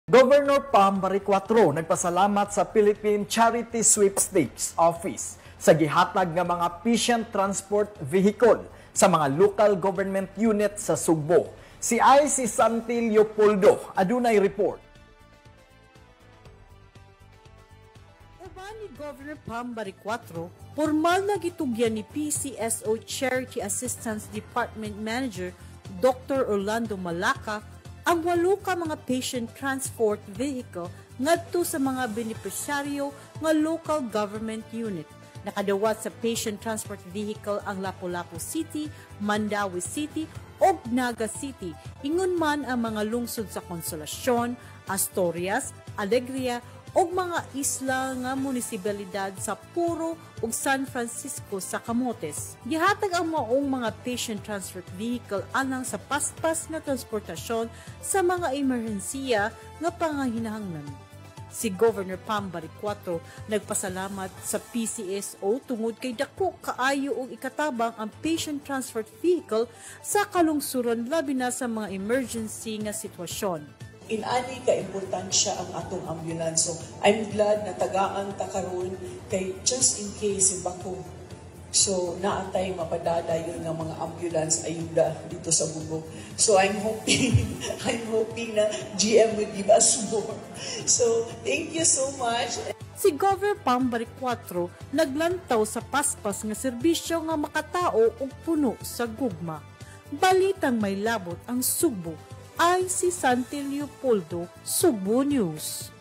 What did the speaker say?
Governor Pam Bariccuatro nagpasalamat sa Philippine Charity Sweepstakes Office sa gihatag nga mga patient transport vehicle sa mga local government unit sa Sugbo. Si IC Santi Leopoldo adunay report. Ni Governor Pam Bariccuatro, formal na gitugyan ni PCSO Charity Assistance Department Manager Dr. Orlando Malaca ang 8 ka mga patient transport vehicle ngadto sa mga benepisyaryo nga local government unit. Nakadawat sa patient transport vehicle ang Lapu-Lapu City, Mandawi City ug Naga City. Ingon man ang mga lungsod sa Consolacion, Asturias, Alegria ug mga isla nga munisipalidad sa Puro ug San Francisco sa Camotes. Gihatag ang maong mga patient transport vehicle anang sa paspas nga transportasyon sa mga emerhensiya nga pangahinahanglan. Si Governor Pam Bariccuatro nagpasalamat sa PCSO tungod kay dako kaayo og ikatabang ang patient transport vehicle sa kalungsuran labi na sa mga emergency nga sitwasyon. Inani ka-importansya ang atong ambulance. So, I'm glad na tagaan ta karon kay just in case bako. So, naatay mapadadayon ng mga ambulance ayuda dito sa Bugog. So, I'm hoping na GM will give us more. So, thank you so much. Si Governor Pam Bariccuatro naglantaw sa paspas nga serbisyo nga makatao ug puno sa gugma. Balitang may labot ang Sugbo. IC Santi Leopoldo, Sugbo News.